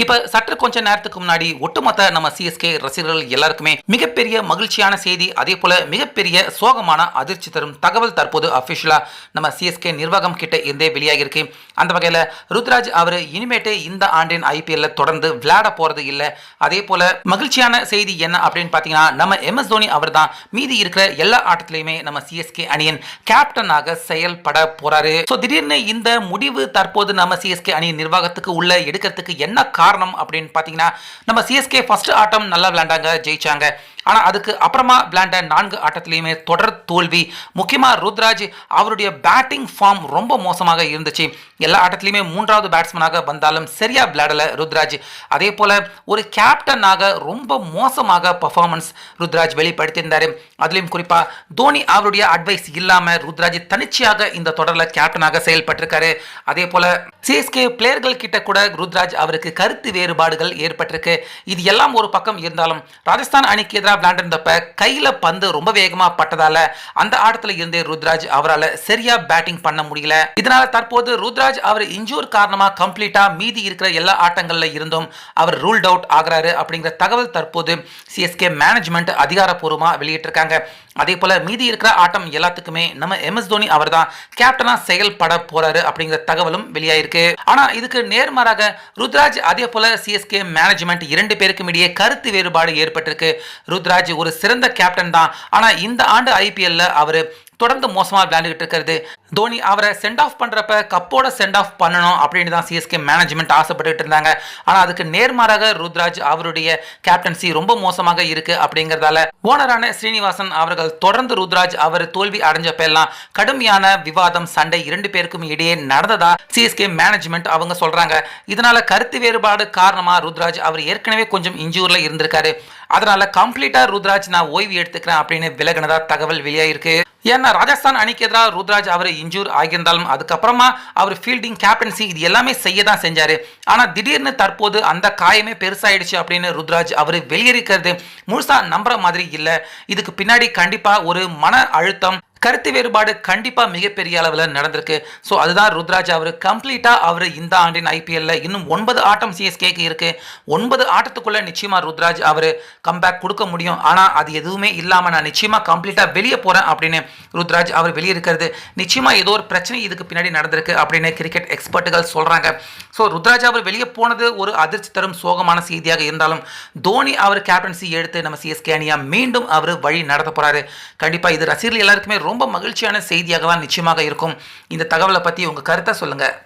இப்ப சற்று கொஞ்ச நேரத்துக்கு முன்னாடி ஒட்டுமொத்த நம்ம சிஎஸ்கே ரசிகர்கள் எல்லாருக்குமே மிகப்பெரிய மகிழ்ச்சியான செய்தி, அதே போல மிகப்பெரிய சோகமான அதிர்ச்சி தரும் தகவல் தற்போது அபிஷியலா நம்ம சிஎஸ்கே நிர்வாகம் கிட்ட இருந்தே வெளியாகி இருக்கு. அந்த வகையில ருத்ராஜ் அவர் இனிமேட்டு இந்த ஆண்டின் ஐபிஎல்ல தொடர்ந்து விளையாட போறது இல்ல. அதே போல மகிழ்ச்சியான செய்தி என்ன அப்படின்னு பாத்தீங்கன்னா, நம்ம எம்எஸ் தோனி அவர் தான் மீதி இருக்கிற எல்லா ஆட்டத்திலையுமே நம்ம சிஎஸ்கே அணியின் கேப்டனாக செயல்பட போறாரு. திடீர்னு இந்த முடிவு தற்போது நம்ம சிஎஸ்கே அணி நிர்வாகத்துக்கு உள்ள எடுக்கிறதுக்கு என்ன காரணம் அப்படின்னு பார்த்தீங்கன்னா, நம்ம சிஎஸ்கே ஃபர்ஸ்ட் ஆட்டம் நல்லா விளையாண்டாங்க, ஜெயிச்சாங்க. ஆனால் அதுக்கு அப்புறமா விளையாண்ட 4 ஆட்டத்திலையுமே தொடர் தோல்வி. முக்கியமாக ருத்ராஜ் அவருடைய பேட்டிங் ஃபார்ம் ரொம்ப மோசமாக இருந்துச்சு. எல்லா ஆட்டத்திலையுமே 3வது பேட்ஸ்மேனாக வந்தாலும் சரியா விளையாடல ருத்ராஜ். அதே போல ஒரு கேப்டனாக ரொம்ப மோசமாக பர்ஃபார்மன்ஸ் ருத்ராஜ் வெளிப்படுத்தியிருந்தாரு. அதுலேயும் குறிப்பாக தோனி அவருடைய அட்வைஸ் இல்லாமல் ருத்ராஜ் தனிச்சையாக இந்த தொடரில் கேப்டனாக செயல்பட்டிருக்காரு. அதே போல சிஎஸ்கே பிளேயர்கள் கிட்ட கூட ருத்ராஜ் அவருக்கு கருத்து வேறுபாடுகள் ஏற்பட்டிருக்கு. இது எல்லாம் ஒரு பக்கம் இருந்தாலும் ராஜஸ்தான் அணிக்கு எதிராக விளையாண்டிருந்தப்ப கையில பந்து ரொம்ப வேகமா பட்டதால அந்த ஆட்டத்துல இருந்தே ருத்ராஜ் அவரால் சரியா பேட்டிங் பண்ண முடியல. இதனால தற்போது ருத்ராஜ் அவர் இன்ஜூர் காரணமா கம்ப்ளீட்டா மீதி இருக்கிற எல்லா ஆட்டங்கள்ல இருந்தும் அவர் ரூல்ட் அவுட் ஆகிறாரு அப்படிங்கிற தகவல் தற்போது சிஎஸ்கே மேனேஜ்மெண்ட் அதிகாரப்பூர்வமா வெளியிட்டிருக்காங்க. அதே போல மீதி இருக்கிற ஆட்டம் எல்லாத்துக்குமே நம்ம எம்எஸ் தோனி அவர் தான் கேப்டனா செயல்பட போறாரு அப்படிங்கிற தகவலும் வெளியாயிருக்கு. ஆனா இதுக்கு நேர்மாறாக ருத்ராஜ் அதே போல சிஎஸ்கே மேனேஜ்மெண்ட் 2 பேருக்கும் இடையே கருத்து வேறுபாடு ஏற்பட்டிருக்கு. ருத்ராஜ் ஒரு சிறந்த கேப்டன் தான், ஆனா இந்த ஆண்டு ஐபிஎல்ல அவர் தொடர்ந்து மோசமாக விளையாண்டுகிட்டு இருக்கிறது. தோனி அவரை சென்ட் ஆஃப் பண்றப்ப கப்போட சென்ட் ஆஃப் பண்ணணும் அப்படின்னு தான் சிஎஸ்கே மேனேஜ்மெண்ட் ஆசைப்பட்டு இருந்தாங்க. ஆனால் அதுக்கு நேர்மாறாக ருத்ராஜ் அவருடைய கேப்டன்சி ரொம்ப மோசமாக இருக்கு அப்படிங்கிறதால ஓனரான ஸ்ரீனிவாசன் அவர்கள் தொடர்ந்து ருத்ராஜ் அவர் தோல்வி அடைஞ்சப்ப எல்லாம் கடுமையான விவாதம், சண்டை 2 பேருக்கும் இடையே நடந்ததா சிஎஸ்கே மேனேஜ்மெண்ட் அவங்க சொல்றாங்க. இதனால கருத்து வேறுபாடு காரணமா ருத்ராஜ் அவர் ஏற்கனவே கொஞ்சம் இன்ஜூர்ல இருந்திருக்காரு. அதனால கம்ப்ளீட்டா ருத்ராஜ் நான் ஓய்வு எடுத்துக்கிறேன் அப்படின்னு விலகினதா தகவல் வெளியாயிருக்கு. ஏன்னா ராஜஸ்தான் அணிக்கு எதிராக ருத்ராஜ் அவர் இன்ஜூர் ஆகியிருந்தாலும் அதுக்கப்புறமா அவர் ஃபீல்டிங், கேப்டன்சி இது எல்லாமே செய்ய தான் செஞ்சாரு. ஆனால் திடீர்னு தற்போது அந்த காயமே பெருசாயிடுச்சு அப்படின்னு ருத்ராஜ் அவர் வெளியேறிக்கிறது முழுசா நம்புற மாதிரி இல்லை. இதுக்கு பின்னாடி கண்டிப்பா ஒரு மன அழுத்தம், கருத்து வேறுபாடு கண்டிப்பா மிகப்பெரிய அளவில் நடந்திருக்கு. ஸோ அதுதான் ருத்ராஜ் அவர் கம்ப்ளீட்டா அவர் இந்த ஆண்டின் ஐபிஎல்ல இன்னும் 9 ஆட்டம் சிஎஸ்கேக்கு இருக்கு. 9 ஆட்டத்துக்குள்ள நிச்சயமா ருத்ராஜ் அவர் கம்பேக் கொடுக்க முடியும். ஆனா அது எதுவுமே இல்லாம நான் நிச்சயமா கம்ப்ளீட்டா வெளியே போறேன் அப்படின்னு ருத்ராஜ் அவர் வெளியே இருக்கிறது நிச்சயமா ஏதோ ஒரு பிரச்சனை இதுக்கு பின்னாடி நடந்திருக்கு அப்படின்னு கிரிக்கெட் எக்ஸ்பர்ட்டுகள் சொல்றாங்க. ஸோ ருத்ராஜ் அவர் வெளியே போனது ஒரு அதிர்ச்சி தரும் சோகமான செய்தியாக இருந்தாலும் தோனி அவர் கேப்டன்சி எடுத்து நம்ம சிஎஸ்கே அணியா மீண்டும் அவர் வழி நடத்த போறாரு. கண்டிப்பா இது ரசிகர்கள் எல்லாருக்குமே ரொம்ப மகிழ்ச்சியான செய்தியாக தான் நிச்சயமாக இருக்கும். இந்த தகவலை பற்றி உங்கள் கருத்தை சொல்லுங்கள்.